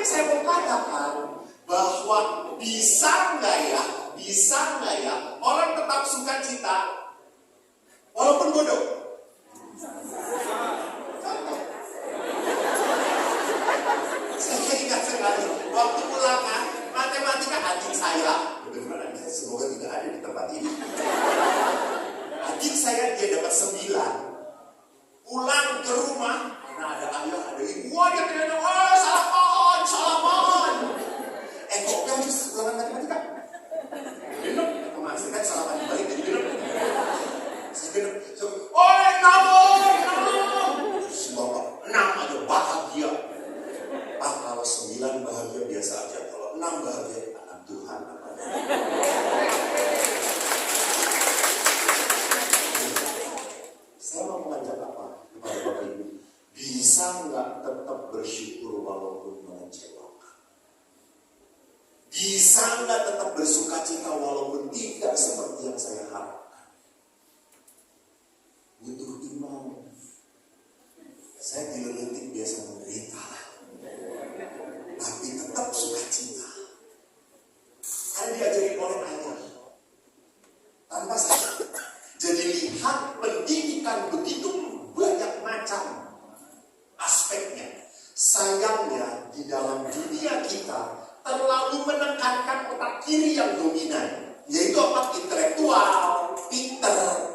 yang saya mau katakan bahwa bisa nggak ya orang tetap sukacita walaupun bodoh? Saya ingat sekali waktu ulangan matematika adik saya, benar-benar semoga tidak ada di tempat ini. Adik saya dia dapat 9. Pulang ke rumah, karena ada ayah, ada ibu, dia tidak ada, salah pohon. Kok kan habis ulangan matematika? Genep, kemarin kan salah balik jadi genep. Saya genep, enam. Bapak, 6 aja bahagia. Kalau 9 bahagia biasa aja, kalau 6 bahagia anak Tuhan. Saya mau mengajak apa kepada Bapak Ibu? Bisa nggak tetap bersyukur walaupun mengecewakan? Bisa nggak tetap bersuka cita walaupun tidak seperti yang saya harapkan? Butuh iman. Saya dileletik biasa menderita, tapi tetap sukacita. Saya diajari oleh ayah tanpa sadar. Jadi lihat pendidikan begitu banyak macam aspeknya. Sayangnya di dalam dunia kita terlalu menekankan otak kiri yang dominan, yaitu otak intelektual, pinter.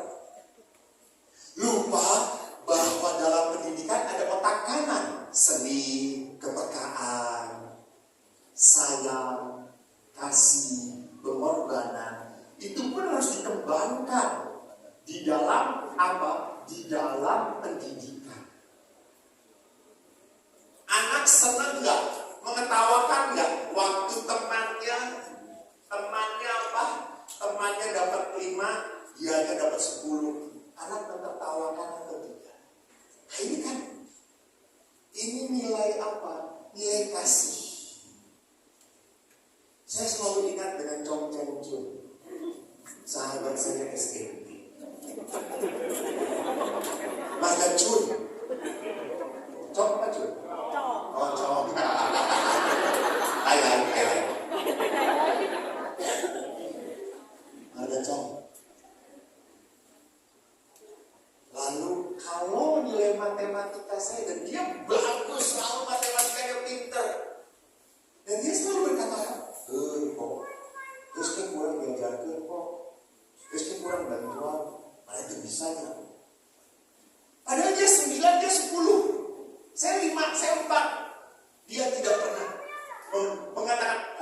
Lupa bahwa dalam pendidikan ada otak kanan, seni, kepekaan, sayang, kasih, pengorbanan. Itu pun harus dikembangkan di dalam apa? Di dalam pendidikan. Anak senang nggak? Mengetawakan nggak? Waktu temannya apa? Temannya dapat 5, dianya dapat 10. Anak menertawakan atau tidak? Nah, ini kan, ini nilai apa? Nilai kasih. Saya selalu ingat dengan Chong Cheng Chun, sahabat saya SMP. Maka Chun, Chong apa Chun? Oh Chong. Hai. Ada Chong. Lalu kalau nilai matematika saya, dan dia bagus, selalu matematikanya pinter, dan dia selalu berkata, kok, terus kan kurang diajarkan kok, terus kan kurang bantuan, malah itu bisanya. Padahal dia 9, dia 10, saya 5, saya 4. Dia tidak pernah mengatakan,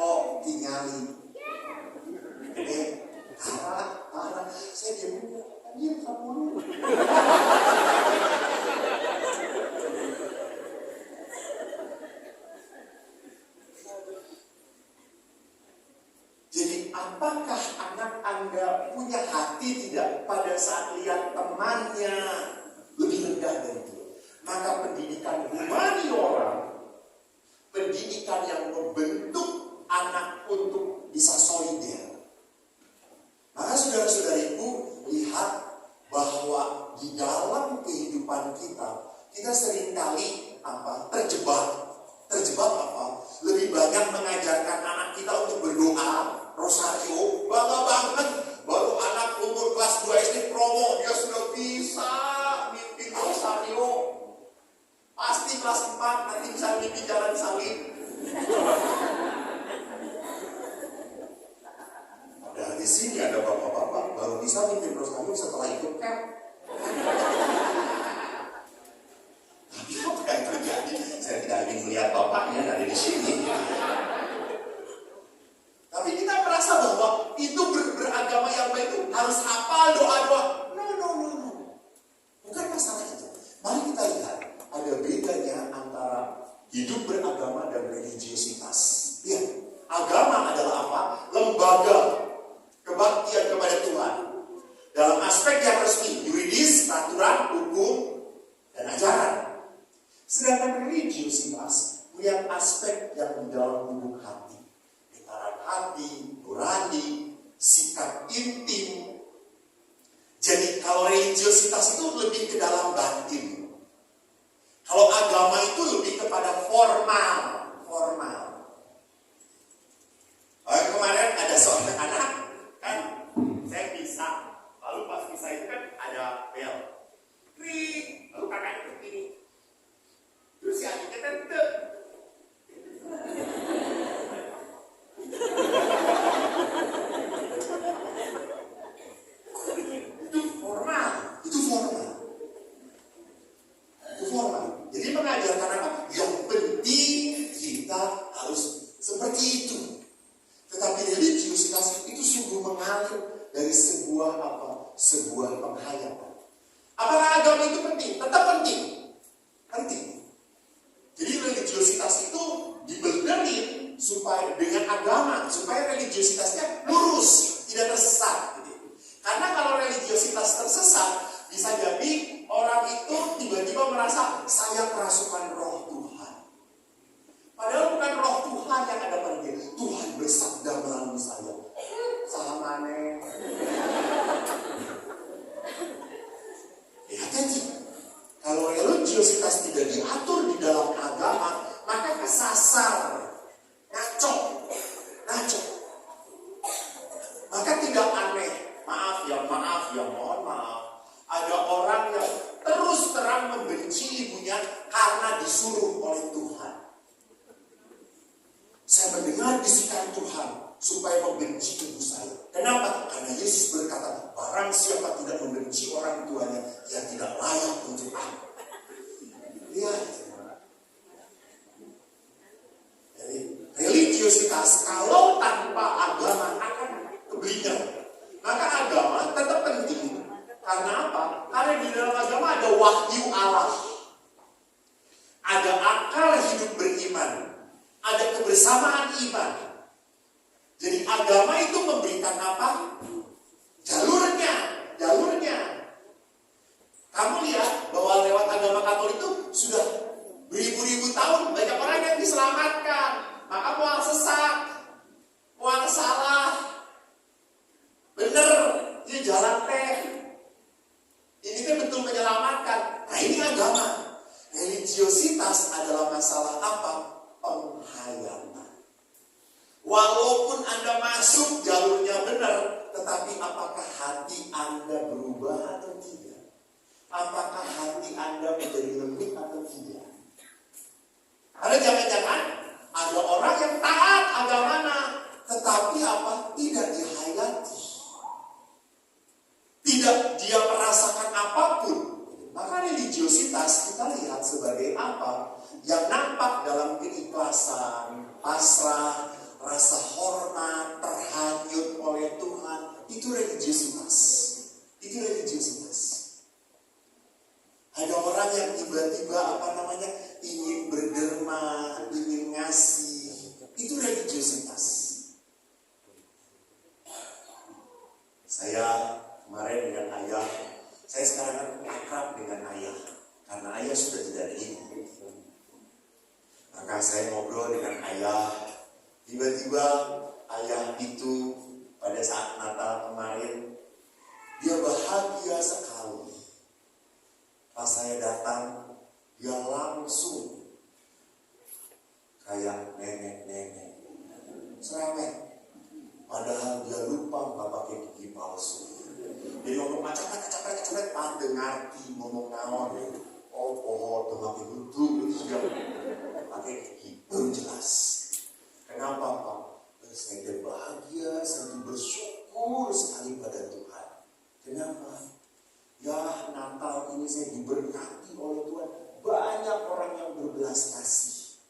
tinggali. Parah, saya diam. Dia 10. Jadi apakah anak Anda punya hati tidak pada saat lihat temannya lebih rendah dari dia? Maka pendidikan humaniora, pendidikan yang membentuk anak untuk bisa solider. Maka saudara-saudariku, lihat bahwa di dalam kehidupan kita seringkali terjebak apa? Lebih banyak mengajarkan anak kita untuk berdoa, rosario, bangga banget. Baru anak umur kelas 2 SD promo, dia sudah bisa mimpi rosario. Pasti kelas 4 nanti bisa mimpi jalan salib. Dan di sini ada bapak-bapak baru bisa mimpi rosario setelah ikut camp. Tapi apa yang terjadi? Saya tidak ingin melihat bapaknya ada di sini. Tapi kita merasa bahwa itu beragama yang baik itu harus hafal doa-doa. No. Bukan masalah itu. Mari kita lihat ada bedanya antara hidup beragama dan religiositas. Ya, agama adalah apa? Lembaga kebaktian kepada Tuhan. Dalam aspek yang resmi, yuridis, peraturan, hukum, dan ajaran. Sedangkan religiositas punya aspek yang di dalam lubuk hati. Getaran hati, nurani, sikap intim. Jadi kalau religiositas itu lebih ke dalam batin. Kalau agama itu lebih kepada formal. dari sebuah apa? Sebuah penghayatan. Apakah agama itu penting? Tetap penting. Penting. Jadi religiositas itu dibenerin supaya dengan agama, supaya religiositasnya lurus, tidak tersesat. Karena kalau religiositas tersesat, bisa jadi orang itu tiba-tiba merasa saya kerasukan roh Tuhan. Padahal bukan roh Tuhan yang ada pada dia. Tuhan bersabda melalui saya. Salah maneh. Hati-hati. Kalau religiositas tidak diatur di dalam agama, maka kesasar, ngaco. Maka tidak aneh. Maaf ya, mohon maaf. Ada orang yang terus terang membenci ibunya karena disuruh oleh Tuhan. Saya mendengar bisikan Tuhan supaya membenci ibu saya. Kenapa? Karena Yesus berkata, barang siapa tidak membenci orang tuanya, dia tidak layak untuk aku. Lihat. Jadi religiositas kalau tanpa agama akan keblinger. Maka agama tetap penting. Karena apa? Karena di dalam agama ada wahyu Allah. Ada akal hidup beriman. Ada kebersamaan iman. Jadi agama itu memberikan apa? Jalurnya. Kamu lihat bahwa lewat agama Katolik itu sudah beribu-ribu tahun banyak orang yang diselamatkan. Maka mual sesat, mual salah, bener, dia jalan teh. Ini kan betul menyelamatkan. Nah ini agama. Religiositas adalah masalah apa? Penghayatan. Walaupun Anda masuk jalurnya benar, tetapi apakah hati Anda berubah atau tidak? Apakah hati Anda menjadi lembut atau tidak? Karena jangan-jangan ada orang yang taat agamanya, tetapi apa? Tidak dihayati. Tidak dia merasakan apapun. Maka religiositas kita lihat sebagai apa? Yang nampak dalam keikhlasan, pasrah, rasa hormat, terhanyut oleh Tuhan. Itu religiositas. Ada orang yang tiba-tiba ingin berderma, ingin ngasih. Itu religiositas. Saya kemarin dengan ayah, saya sekarang akrab dengan ayah karena ayah sudah tidak ada ini. Maka saya ngobrol dengan ayah. Tiba-tiba ayah itu pada saat Natal kemarin dia bahagia sekali. Pas saya datang, dia langsung kayak nenek-nenek cerewet. Padahal dia lupa nggak pakai gigi palsu. Dia ngomong macam-macam, pada ngerti ngomong naon. Oh, pakai betul, dia pakai gigi belum jelas. Kenapa Pak? Saya bahagia, saya bersyukur sekali pada Tuhan. Kenapa? Ya Natal ini saya diberkati oleh Tuhan. Banyak orang yang berbelas kasih.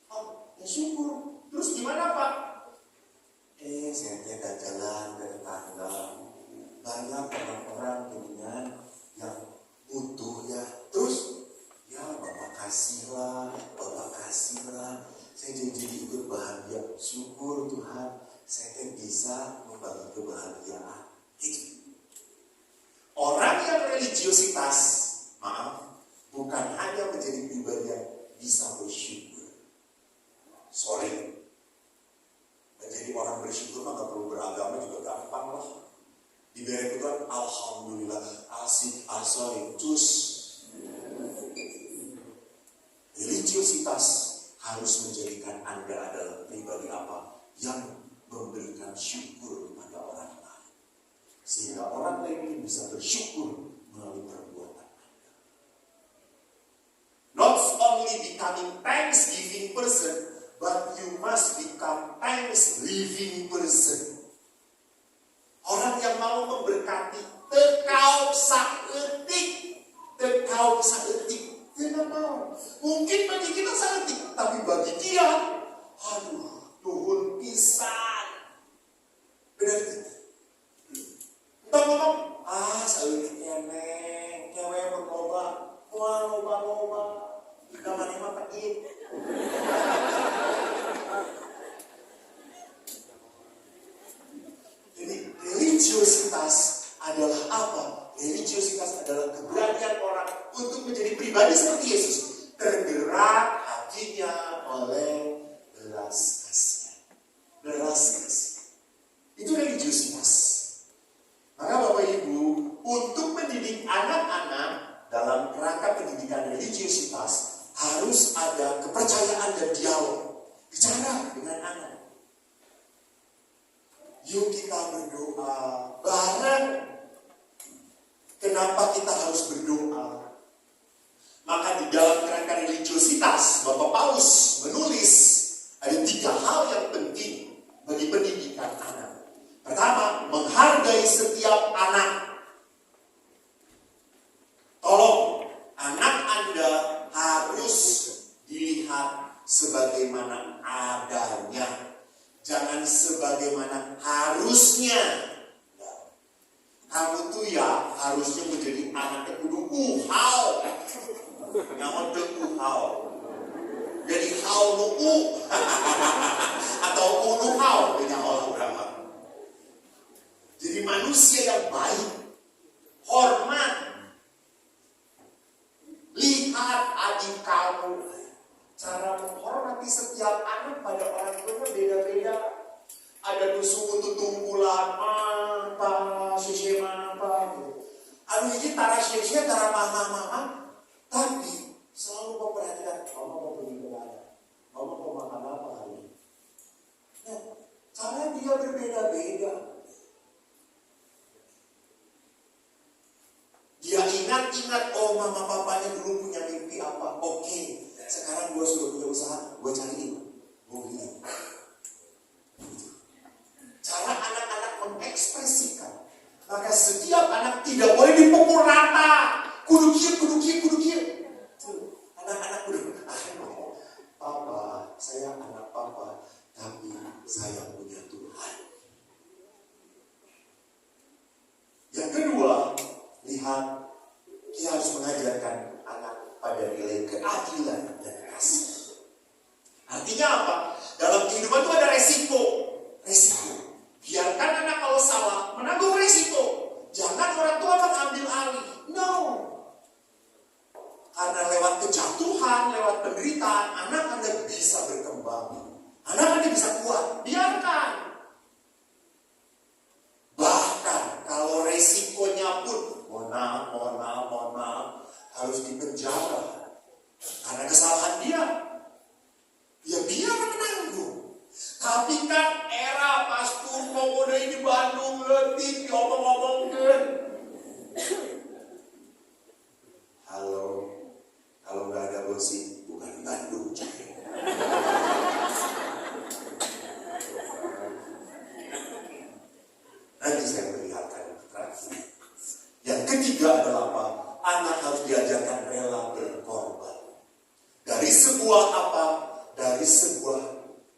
Ya syukur. Terus gimana Pak? Saya tidak jalan ke tetangga. Banyak orang-orang dengan yang butuh ya. Terus ya Bapak kasihlah. Saya jadi ikut bahagia. Syukur Tuhan, saya bisa membagi kebahagiaan. Itu. Orang yang religiositas, bukan hanya menjadi pribadi yang bisa bersyukur. Sorry. Menjadi orang bersyukur mah gak perlu beragama juga gampang lah. Diberi Tuhan, alhamdulillah, asik, asoy, cus. Religiositas harus menjadikan Anda adalah pribadi apa? Yang memberikan syukur kepada orang lain. Sehingga orang lain bisa bersyukur melalui perbuatan Anda. Not only becoming thanksgiving person, but you must become thanks-living person. Orang yang mau memberkati, tekau saeutik. Kenapa? Mungkin bagi kita saeutik, tapi bagi dia, nuhun pisan. Benar tidak? Entah ngomong, selalu keneng, kewe berloba, loba, namanya mah pedih. Jadi religiositas adalah apa? Religiositas adalah keberanian orang untuk menjadi pribadi seperti Yesus, tergerak hatinya oleh belas kasih. Belas kasih. Itu religiositas. Maka Bapak Ibu, untuk mendidik anak-anak dalam rangka pendidikan religiositas harus ada kepercayaan dan dialog. Bicara dengan anak. Yuk kita berdoa bareng. Kenapa kita harus berdoa? Maka di dalam kerangka religiositas, Bapak Paulus menulis ada 3 hal yang penting bagi pendidikan anak. Pertama, menghargai setiap anak. Tolong, anak Anda harus dilihat sebagaimana adanya. Jangan sebagaimana harusnya. Kamu tuh ya harusnya menjadi anaknya kudu uhau. Nyaman tuh uhau. Jadi hau nu atau unu hau dengan orang. Jadi manusia yang baik, hormat. Lihat adik kamu. Cara menghormati setiap anak pada orang tuanya beda-beda. Ada nusu untuk tunggulan, apa, sisema apa. Ini tara sisnya, tara mama. Tapi selalu memperhatikan, mama mau pergi kemana? Mama mau makan apa hari ini? Nah, cara dia berbeda-beda. Dia ingat-ingat, mama papanya dulu punya mimpi apa. Oke, sekarang gue sudah punya usaha, gue cariin, gue beliin. Cara anak-anak mengekspresikan. Maka setiap anak tidak boleh dipukul rata. Kudu kieu. Anak-anak udah, papa, saya anak papa, tapi saya punya Tuhan. Yang kedua, lihat, kita harus mengajarkan anak pada nilai keadilan dan kasih. Artinya apa? Dalam kehidupan itu ada resiko. Biarkan anak kalau salah menanggung resiko. Jangan orang tua mengambil alih. No. Karena lewat kejatuhan, lewat penderitaan, anak Anda bisa berkembang. Anak Anda bisa kuat. Biarkan. Bahkan kalau resikonya pun mohon maaf, harus dipenjara. Karena kesalahan dia. Ya biar menanggung. Tapi kan era pastor pemuda di Bandung letih diomong-omongkan. Halo, kalau nggak ada gosip bukan Bandung. Nanti saya perlihatkan terakhir. Yang ketiga adalah apa? Anak harus diajarkan rela berkorban. Dari sebuah apa? Dari sebuah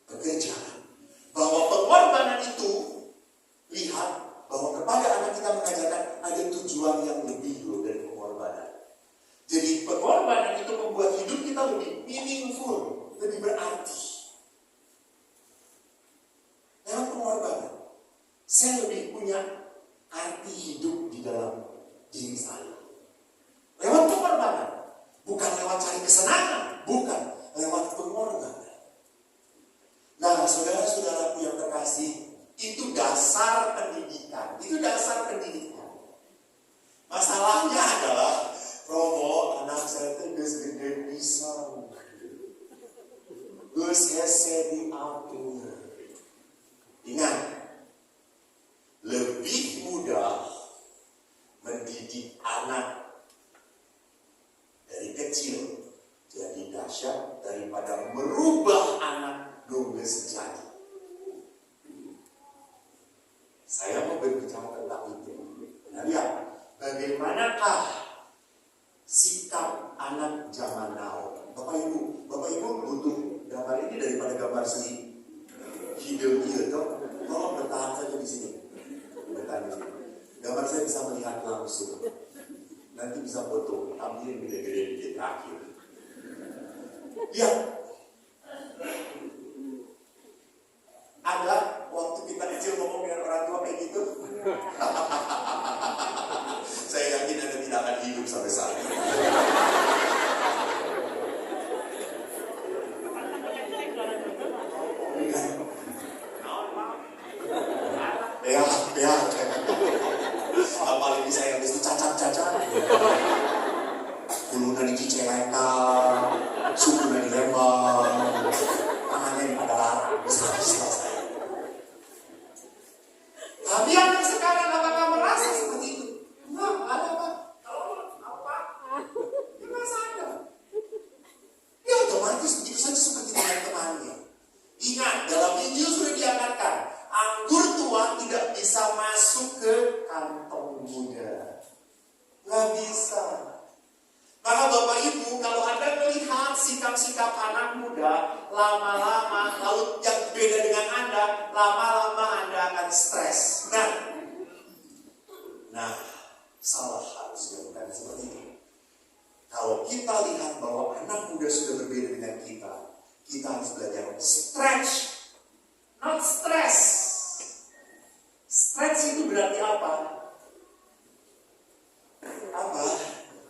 pekerjaan. Bahwa pengorbanan itu, lihat bahwa kepada anak kita mengajarkan ada tujuan yang lebih loh dari pengorbanan. Jadi pengorbanan itu membuat hidup kita lebih meaningful, lebih berarti. Lewat pengorbanan, saya lebih punya arti hidup di dalam diri saya. Lewat pengorbanan, bukan lewat cari kesenangan, bukan lewat pengorbanan. Nah, saudara-saudaraku yang terkasih, itu dasar pendidikan. Masalahnya adalah, Romo, anak saya itu gede pisang. Gus hese diatur. Ingat, lebih mudah mendidik anak dari kecil jadi dahsyat daripada merubah anak nunggu sejati. Saya mau berbicara tentang itu. Nah, lihat, bagaimanakah sikap anak zaman now? Bapak Ibu butuh gambar ini daripada gambar si Hideo. Tolong bertahan saja di sini. Gambar saya bisa melihat langsung. Nanti bisa foto, tampilin gede-gede di terakhir. Ya, ada waktu kita kecil ngomong dengan orang tua kayak gitu. Saya yakin Anda tidak akan hidup sampai saat ini. Apalagi saya habis itu cacat-cacat. Bulunan di Cicalengka, sukunya di Lembang, tangannya di Padalarang, besar-besar saya. Tapi anak sekarang apakah merasa seperti itu? Enggak, ada apa? Kalau apa? Ya masa ada? Ya otomatis begitu saja seperti dengan temannya. Ingat, dalam Injil sudah diangkatkan, anggur tua tidak bisa masuk ke kantong muda. Nggak bisa. Maka Bapak Ibu, kalau Anda melihat sikap-sikap anak muda, lama-lama, lalu yang beda dengan Anda, lama-lama Anda akan stres. Nah, salah harusnya bukan seperti itu. Kalau kita lihat bahwa anak muda sudah berbeda dengan kita harus belajar stretch, not stress. Stretch itu berarti apa?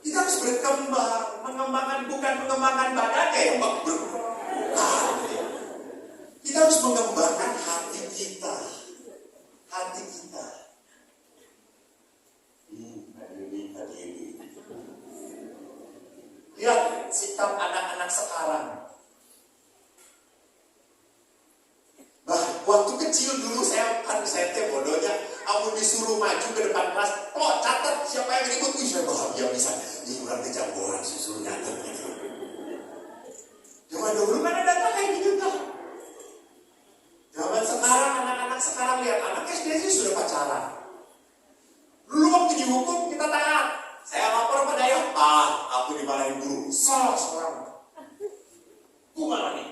Kita harus berkembang, bukan mengembangkan badannya yang berkembang. Kita harus mengembangkan hati kita. Hati. Lihat sikap anak-anak sekarang. Waktu kecil dulu saya bodohnya, aku disuruh maju ke depan kelas, catat siapa yang ribut, saya bahagia bisa. Ini kurang kejagoan suruh nyatet gitu. Zaman dulu mana ada kayak gitu kan? Zaman sekarang, anak-anak sekarang lihat anak SD sih sudah pacaran. Dulu waktu dihukum kita taat. Saya lapor pada ayah, aku dimarahin guru. Salah seorang. Gimana nih?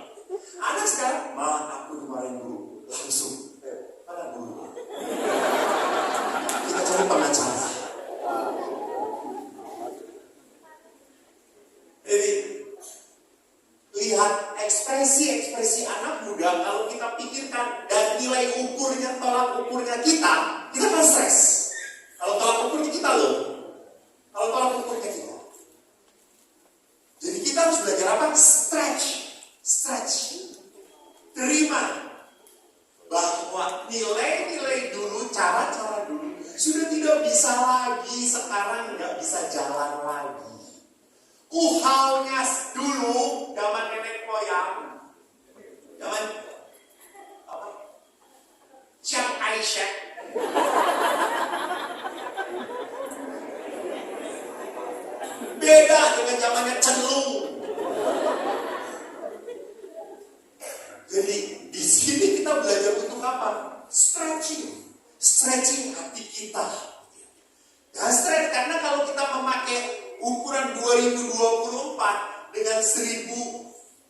Anak sekarang, aku dimarahin guru. Langsung, mana guru? Kita cari pengacara. Jadi, lihat ekspresi anak muda, kalau kita pikirkan dan nilai ukurnya, tolak ukurnya kita kan stres. Kalau tolak ukurnya kita loh. Kalau tolak ukurnya kita. Jadi kita harus belajar apa? Stretch. Terima bahwa nilai-nilai dulu, cara-cara dulu sudah tidak bisa lagi, sekarang nggak bisa jalan lagi. Uhalnya dulu, zaman nenek moyang, zaman apa? Chiang Kai-shek. Beda dengan zamannya Cenlung. Jadi di sini kita belajar untuk apa? Stretching hati kita. Dan stretch karena kalau kita memakai ukuran 2024 dengan 1000,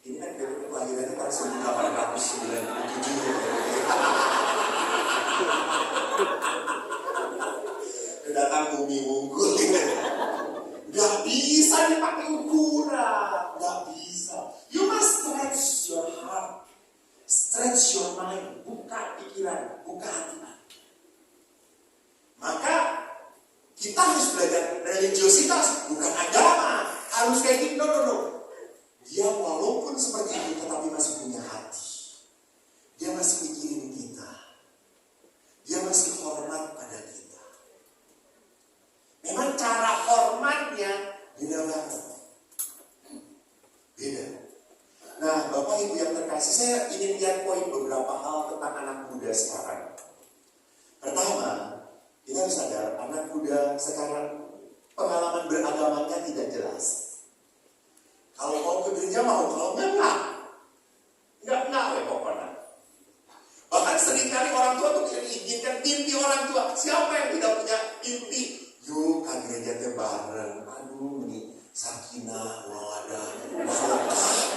ini kan kelahirannya tahun 1897. Datang bumi unggul. Gak bisa dipakai ukuran, gak bisa. You must stretch your heart. Stretch your mind, buka pikiran, buka hati. Maka kita harus belajar religiositas, bukan agama. Harus kayak gitu, no. Dia walaupun seperti itu, tetapi masih punya hati. Dia masih mikirin kita. Dia masih hormat pada kita. Memang cara hormatnya beda banget. Beda. Nah, Bapak Ibu yang terkasih, saya ingin lihat poin beberapa hal tentang anak muda sekarang. Pertama, kita harus sadar anak muda sekarang pengalaman beragamanya tidak jelas. Kalau mau ke gereja mau, kalau enggak pokoknya. Bahkan seringkali orang tua tuh tidak menginginkan mimpi orang tua. Siapa yang tidak punya mimpi? Yuk ke gereja bareng. Aduh, ini sakinah, mawadah,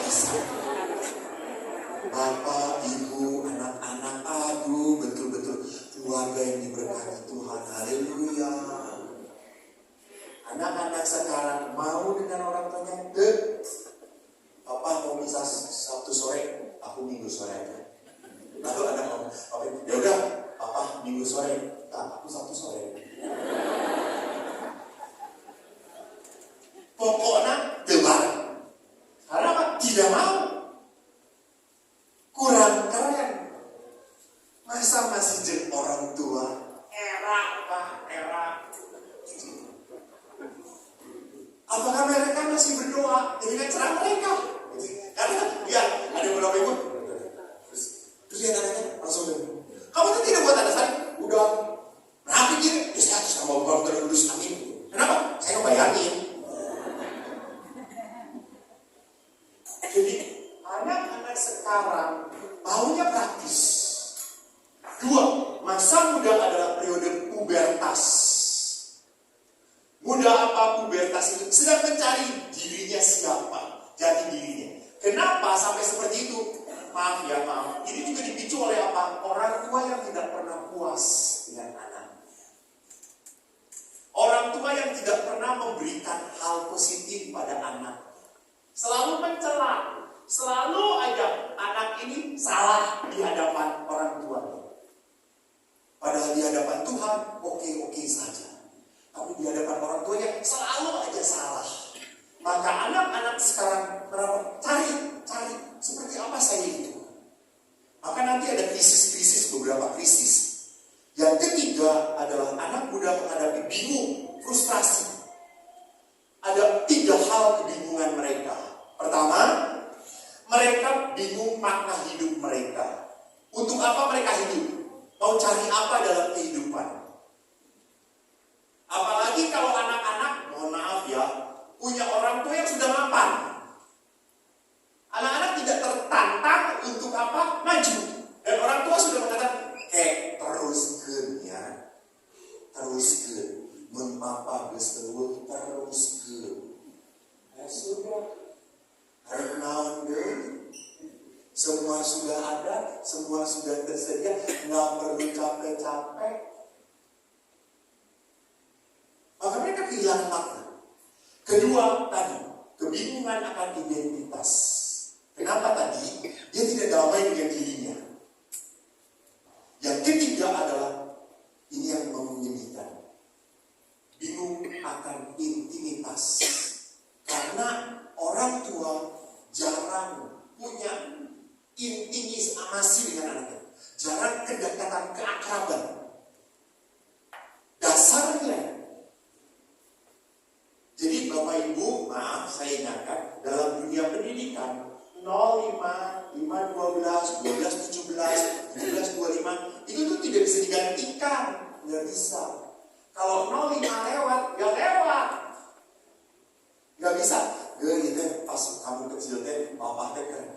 bisa. Bapak, ibu, anak-anak, aduh, betul-betul keluarga yang diberkati Tuhan. Haleluya. aku Sabtu sore. Pokoknya debar. Karena apa? Tidak mau. Kurang keren. Masa masih jadi orang tua? Era. Apakah mereka masih berdoa dengan cara mereka? Karena ya ada beberapa ibu. Terus dia nanya langsung bilang, kamu tuh tidak buat anak saya? Udah rapi gini. Ya saya sama bapak terus amin. Kenapa? Saya bayangin. Jadi anak-anak sekarang maunya praktis. Dua, masa muda adalah periode pubertas. Muda apa pubertas itu? Sedang mencari dirinya siapa, jati dirinya. Kenapa sampai seperti itu? Maaf. Ini juga dipicu oleh apa? Orang tua yang tidak pernah puas dengan anaknya. Orang tua yang tidak pernah memberikan hal positif pada anak. Selalu mencela, selalu aja anak ini salah di hadapan orang tuanya. Padahal di hadapan Tuhan oke saja. Tapi di hadapan orang tuanya selalu aja salah. Maka anak-anak sekarang cari seperti apa saya itu. Maka nanti ada beberapa krisis. Yang ketiga adalah anak muda menghadapi bingung, frustrasi. Ada 3 hal kebingungan mereka. Pertama, mereka bingung makna hidup mereka. Untuk apa mereka hidup? Mau cari apa dalam kehidupan? Apalagi kalau anak-anak, mohon maaf ya, punya orang tua yang sudah mapan. Anak-anak tidak tertantang untuk apa? Maju. Dan orang tua sudah mengatakan, teruskeun ya. Teruskeun. Mun papa geus eueuh teruskeun. Sudah. Renaun deui. Semua sudah ada, semua sudah tersedia, nggak perlu capek-capek. Maka mereka kehilangan makna. Kedua tadi, kebingungan akan identitas. Kenapa tadi? Dia tidak damai dengan dirinya. Yang ketiga adalah, ini yang menyedihkan, bingung akan intimitas. Karena orang tua jarang punya intimasi dengan anaknya. Jarang kedekatan, keakraban. Dasarnya. Jadi Bapak Ibu, maaf saya ingatkan, dalam dunia pendidikan 05, 512, 1217, 1725 itu tuh tidak bisa digantikan. Nggak bisa. Kalau 05 lewat, ya lewat. Nggak bisa. Gitu pas kamu kecil teh, bapak teh kan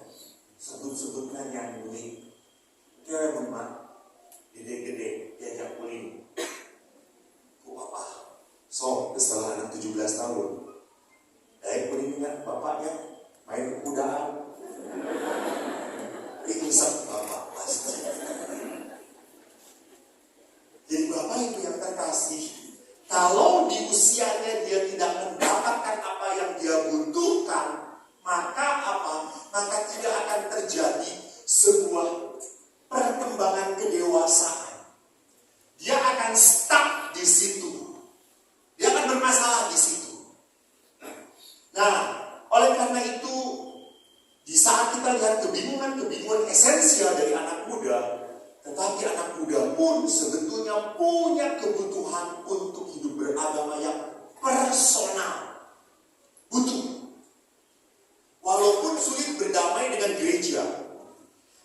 sebut-sebutkan yang unik. Kira memang gede-gede diajak kuling. Ku apa? So, setelah anak 17 tahun, dari kulingan bapaknya main kekudaan. Ikut bapak pasti. Jadi bapak itu yang terkasih. Kalau di usianya dia tidak mendapatkan apa yang dia butuhkan, maka apa? Maka tidak akan terjadi sebuah perkembangan kedewasaan. Dia akan stuck di situ. Dia akan bermasalah di situ. Nah, oleh karena itu, di saat kita lihat kebingungan esensial dari anak muda, tetapi anak muda pun sebetulnya punya kebutuhan untuk hidup beragama yang personal. Butuh. Walaupun sulit berdamai dengan gereja.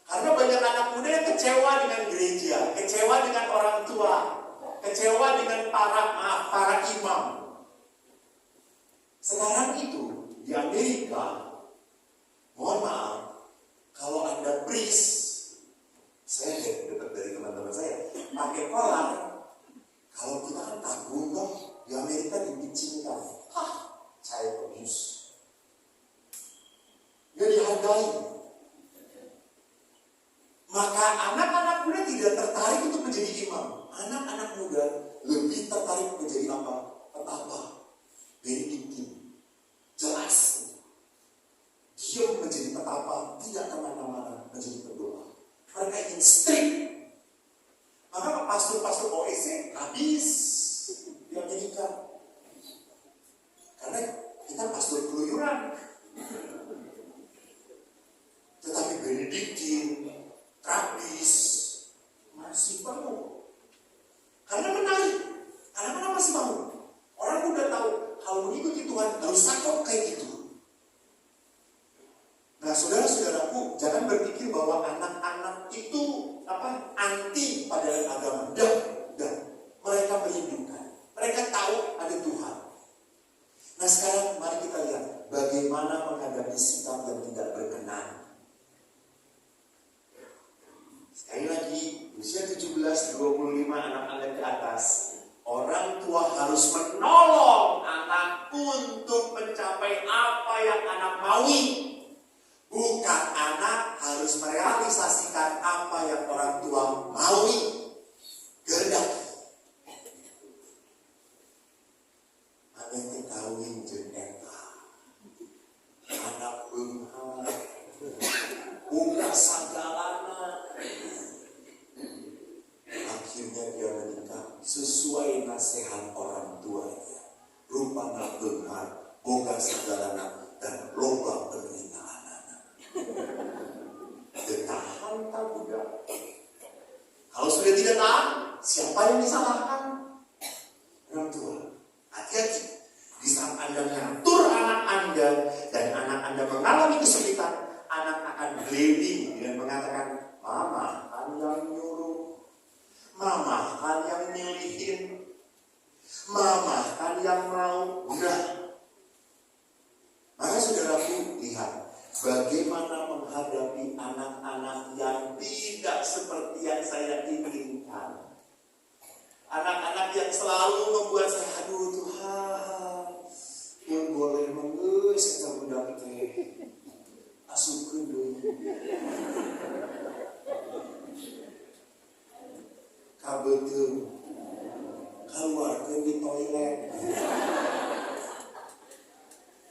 Karena banyak anak muda yang kecewa dengan gereja, kecewa dengan orang tua, kecewa dengan para imam. Sekarang itu di Amerika, mohon maaf, kalau Anda priest, saya dapat dari teman-teman saya, pakai kolar, kalau kita kan tanggung dong, di Amerika dipicingkan, saya abuse, nggak dihargai. Maka anak-anak muda tidak tertarik untuk menjadi imam. Anak-anak muda lebih tertarik menjadi apa? Petapa, benediktin, jelas. Dia menjadi petapa, tidak kemana-mana menjadi pendoa. Mereka ingin strict. Maka pastor-pastor OS habis di Amerika. Karena kita pastor keluyuran. Tetapi Benediktin, Trappis masih bangun. Karena menarik. Anak-anak masih bangun. Orang udah tahu kalau mengikuti Tuhan harus takut kayak gitu. Nah, saudara-saudaraku, jangan berpikir bahwa anak-anak itu anti pada agama. Dan mereka merindukan. Mereka tahu ada Tuhan. Nah, sekarang mari kita lihat bagaimana menghadapi sikap yang tidak berkenan. Sekali lagi, usia 17, 25 anak-anak ke atas, orang tua harus menolong anak untuk mencapai apa yang anak maui. Bukan anak harus merealisasikan apa yang orang tua maui. Kehendaki. Anak kawin jeung eta. Anak beunghar. Boga sagalana. Akhirnya dia menikah sesuai nasihat orang tuanya. Rupana beunghar, boga sagalana, dan loba penderitaanana. Ditahan tak budak. Kalau sudah tidak tahan, siapa yang disalahkan? Orang tua. Hati-hati. Di saat Anda mengatur anak Anda dan anak Anda mengalami kesulitan, anak akan gliding dengan mengatakan, mama kan yang nyuruh, mama kan yang milihin, mama kan yang mau. Nah, maka saudaraku lihat bagaimana menghadapi anak-anak yang tidak seperti yang saya inginkan. Anak-anak yang selalu membuat saya, aduh Tuhan, yang boleh menggeus kita budak teh asukeun deui. Kabeuteung keluarkeun di toilet.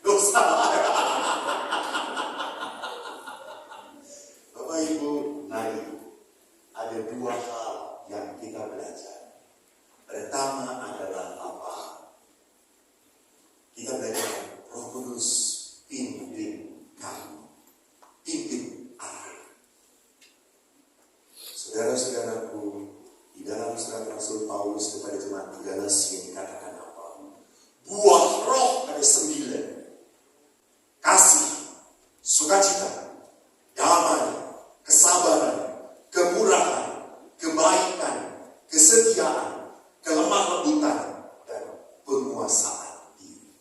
Dosa. Bapak Ibu, mari ada dua hal yang kita belajar. Pertama adalah apa? Kita belajar Roh Kudus pimpin kami, pimpin arah. Saudara-saudaraku, di dalam surat Rasul Paulus kepada jemaat di Galatia dikatakan apa? Buah roh ada 9. Kasih, sukacita, damai, kesabaran, kemurahan, kebaikan, kesetiaan, kelemah lembutan, dan penguasaan diri.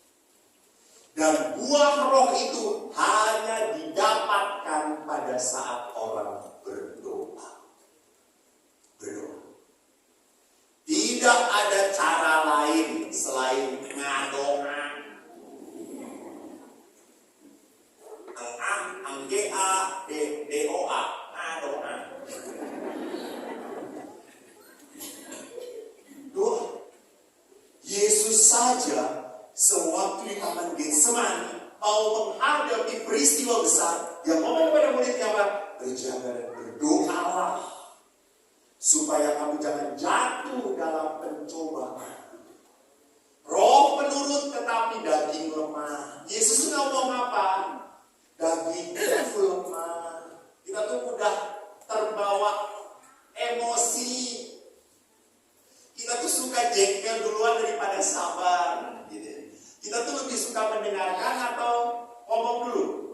Dan buah roh itu hanya didapatkan pada saat orang berdoa. Tidak ada cara lain selain ngadoa. Doa, ngadoa. Doa. Yesus saja sewaktu di Taman Getsemani mau menghadapi peristiwa besar, dia ngomong kepada muridnya, berjaga dan berdoalah supaya kamu jangan jatuh dalam pencobaan. Roh menurut tetapi daging lemah. Yesus ngomong apa? Daging itu lemah. Kita tuh udah terbawa emosi. Kita tuh suka jengkel duluan daripada sabar. Gitu. Kita tuh lebih suka mendengarkan atau ngomong dulu.